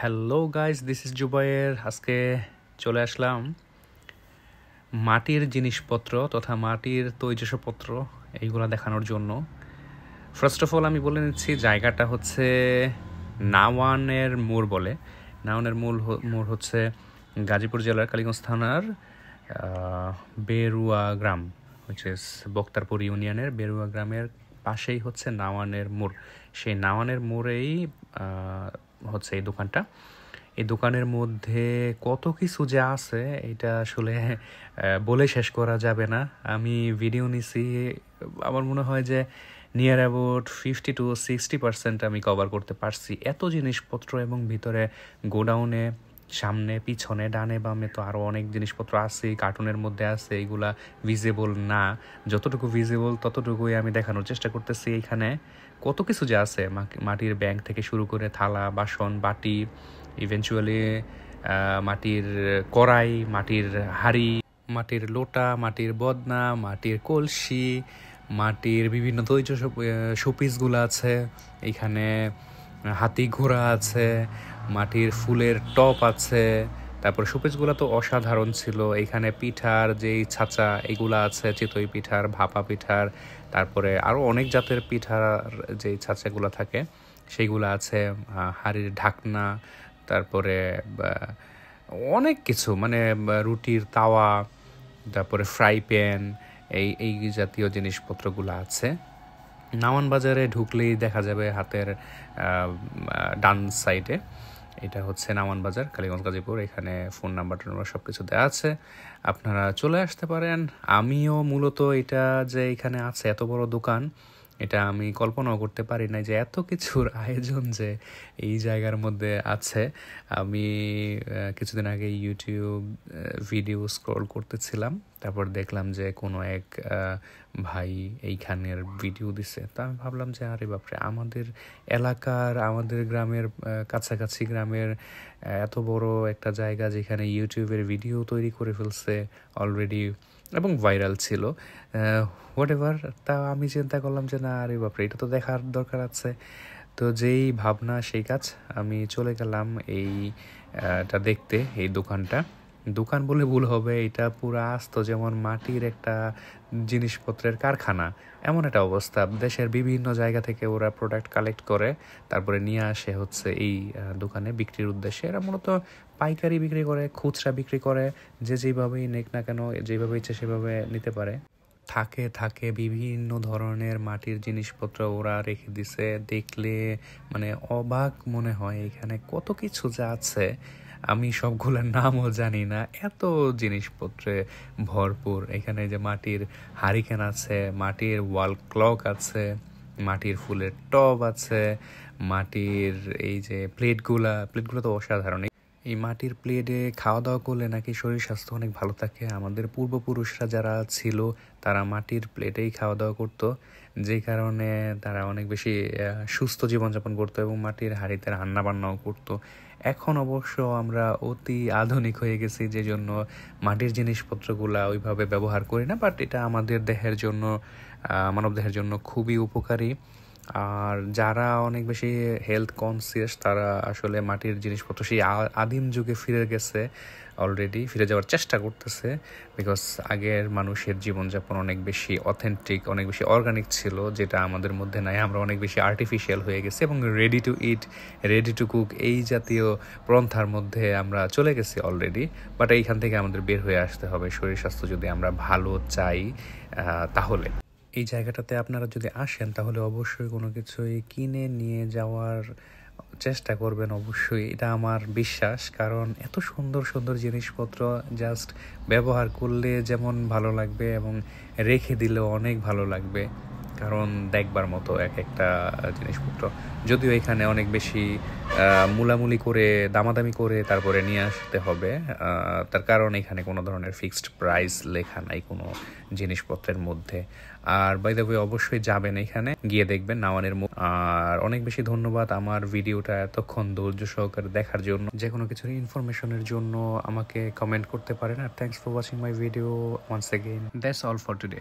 Hello guys, this is Zubair. আজকে চলে আসলাম মাটির জিনিসপত্র তথা মাটির তৈজসপত্র এইগুলো দেখানোর জন্য। ফার্স্ট অফ অল আমি বলে নিচ্ছি, জায়গাটা হচ্ছে নাওয়ানের মোড় বলে। নাওয়ানের মোড় হচ্ছে গাজীপুর জেলার কালীগঞ্জ থানার বেরুয়া গ্রাম, হুইচ ইজ বক্তারপুর ইউনিয়নের বেরুয়া গ্রামের পাশেই হচ্ছে নাওয়ানের মোড়। সেই নাওয়ানের মোড়েই হচ্ছে এই দোকানটা। এই দোকানের মধ্যে কত কিছু যে আছে এটা আসলে বলে শেষ করা যাবে না। আমি ভিডিও নিছি, আমার মনে হয় যে নিয়ার অ্যাবাউট 50-60% আমি কভার করতে পারছি। এত জিনিসপত্র এবং ভিতরে গোডাউনে সামনে পিছনে ডানে বামে তো আরও অনেক জিনিসপত্র আছে, কার্টুনের মধ্যে আছে, এইগুলা ভিজিবল না। যতটুকু ভিজিবল ততটুকুই আমি দেখানোর চেষ্টা করতেছি। এইখানে কত কিছু যে আছে, মাটির ব্যাংক থেকে শুরু করে থালা বাসন বাটি, ইভেনচুয়ালি মাটির কড়াই, মাটির হাঁড়ি, মাটির লোটা, মাটির বদনা, মাটির কলসি, মাটির বিভিন্ন তৈজ শোপিসগুলো আছে। এইখানে হাতি ঘোড়া আছে, মাটির ফুলের টপ আছে। তারপর শোপিসগুলো তো অসাধারণ ছিল। এইখানে পিঠার যেই ছাঁচা এগুলো আছে, চিতই পিঠার, ভাপা পিঠার, তারপরে আরও অনেক জাতের পিঠার যেই ছাঁচাগুলো থাকে সেইগুলো আছে, হাঁড়ির ঢাকনা, তারপরে অনেক কিছু, মানে রুটির তাওয়া, তারপরে ফ্রাই প্যান, এই জাতীয় জিনিসপত্রগুলো আছে। নাওয়ান বাজারে ঢুকলেই দেখা যাবে হাতের ডান সাইডে, এটা হচ্ছে নাওয়ান বাজার, কালীগঞ্জ গাজীপুর। এখানে ফোন নাম্বার সব কিছু দেওয়া আছে, আপনারা চলে আসতে পারেন। আমিও মূলত এটা যে এখানে আছে এত বড় দোকান, এটা আমি কল্পনাও করতে পারি না যে এত কিছুর আয়োজন যে এই জায়গার মধ্যে আছে। আমি কিছুদিন আগে ইউটিউব ভিডিও স্ক্রল করতেছিলাম, তারপর দেখলাম যে কোনো এক ভাই এইখানের ভিডিও দিছে। তা আমি ভাবলাম যে আরে বাপরে, আমাদের এলাকার, আমাদের গ্রামের কাছাকাছি গ্রামের এত বড় একটা জায়গা যেখানে ইউটিউবের ভিডিও তৈরি করে ফেলছে অলরেডি এবং ভাইরাল ছিল। হোয়াট এভার, তা আমি চিন্তা করলাম যে না, আরে বাপরে, এটা তো দেখার দরকার আছে। তো যেই ভাবনা সেই কাজ, আমি চলে গেলাম এইটা দেখতে। এই দোকান বলে ভুল হবে, এটা পুরো আস্ত যেমন মাটির একটা জিনিসপত্রের কারখানা, এমন একটা অবস্থা। দেশের বিভিন্ন জায়গা থেকে ওরা প্রোডাক্ট কালেক্ট করে তারপরে নিয়ে আসে হচ্ছে এই দোকানে বিক্রির উদ্দেশ্যে। এরা মূলত পাইকারি বিক্রি করে, খুচরা বিক্রি করে, যে যেভাবেই নেক না কেন, যেভাবে ইচ্ছে সেভাবে নিতে পারে। থাকে বিভিন্ন ধরনের মাটির জিনিসপত্র ওরা রেখে দিছে, দেখলে মানে অবাক মনে হয় এখানে কত কিছু যা আছে। আমি সবগুলোর নামও জানি না, এত জিনিসপত্রে ভরপুর। এখানে যে মাটির হারিকেন আছে, মাটির ওয়াল ক্লক আছে, মাটির ফুলের টব আছে, মাটির এই যে প্লেটগুলো তো অসাধারণ। এই মাটির প্লেটে খাওয়া দাওয়া করলে নাকি শরীর স্বাস্থ্য অনেক ভালো থাকে। আমাদের পূর্বপুরুষরা যারা ছিল তারা মাটির প্লেটেই খাওয়া দাওয়া করতো, যে কারণে তারা অনেক বেশি সুস্থ জীবনযাপন করতো এবং মাটির হাঁড়িতে রান্না বান্নাও করতো। এখন অবশ্য আমরা অতি আধুনিক হয়ে গেছি, যে জন্য মাটির জিনিসপত্রগুলা ওইভাবে ব্যবহার করি না, বাট এটা আমাদের দেহের জন্য, মানব দেহের জন্য খুবই উপকারী। আর যারা অনেক বেশি হেলথ কনসিয়াস তারা আসলে মাটির জিনিসপত্র সেই আদিম যুগে ফিরে গেছে, অলরেডি ফিরে যাওয়ার চেষ্টা করতেছে। বিকজ আগের মানুষের জীবনযাপন অনেক বেশি অথেন্টিক, অনেক বেশি অর্গানিক ছিল, যেটা আমাদের মধ্যে নাই। আমরা অনেক বেশি আর্টিফিশিয়াল হয়ে গেছি এবং ready to it, ready to cook এই জাতীয় পন্থার মধ্যে আমরা চলে গেছি অলরেডি। বাট এইখান থেকে আমাদের বের হয়ে আসতে হবে, শরীর স্বাস্থ্য যদি আমরা ভালো চাই তাহলে। এই জায়গাটাতে আপনারা যদি আসেন তাহলে অবশ্যই কোনো কিছুই কিনে নিয়ে যাওয়ার চেষ্টা করবেন, অবশ্যই, এটা আমার বিশ্বাস। কারণ এত সুন্দর সুন্দর জিনিসপত্র জাস্ট ব্যবহার করলে যেমন ভালো লাগবে এবং রেখে দিলেও অনেক ভালো লাগবে, কারণ দেখবার মতো এক একটা জিনিসপত্র। যদিও এখানে অনেক বেশি মূলামূলি করে, দামাদামি করে তারপরে নিয়ে আসতে হবে, তার কারণ এখানে কোনো ধরনের ফিক্সড প্রাইস লেখা নাই কোনো জিনিসপত্রের মধ্যে। আর বাই দ্য ওয়ে, অবশ্যই যাবেন, এখানে গিয়ে দেখবেন নাওয়ানের মুখ। আর অনেক বেশি ধন্যবাদ আমার ভিডিওটা এতক্ষণ ধৈর্য সহকারে দেখার জন্য। যে কোনো কিছুর ইনফরমেশনের জন্য আমাকে কমেন্ট করতে পারেন। আর thanks for watching my video once again. That's all for today.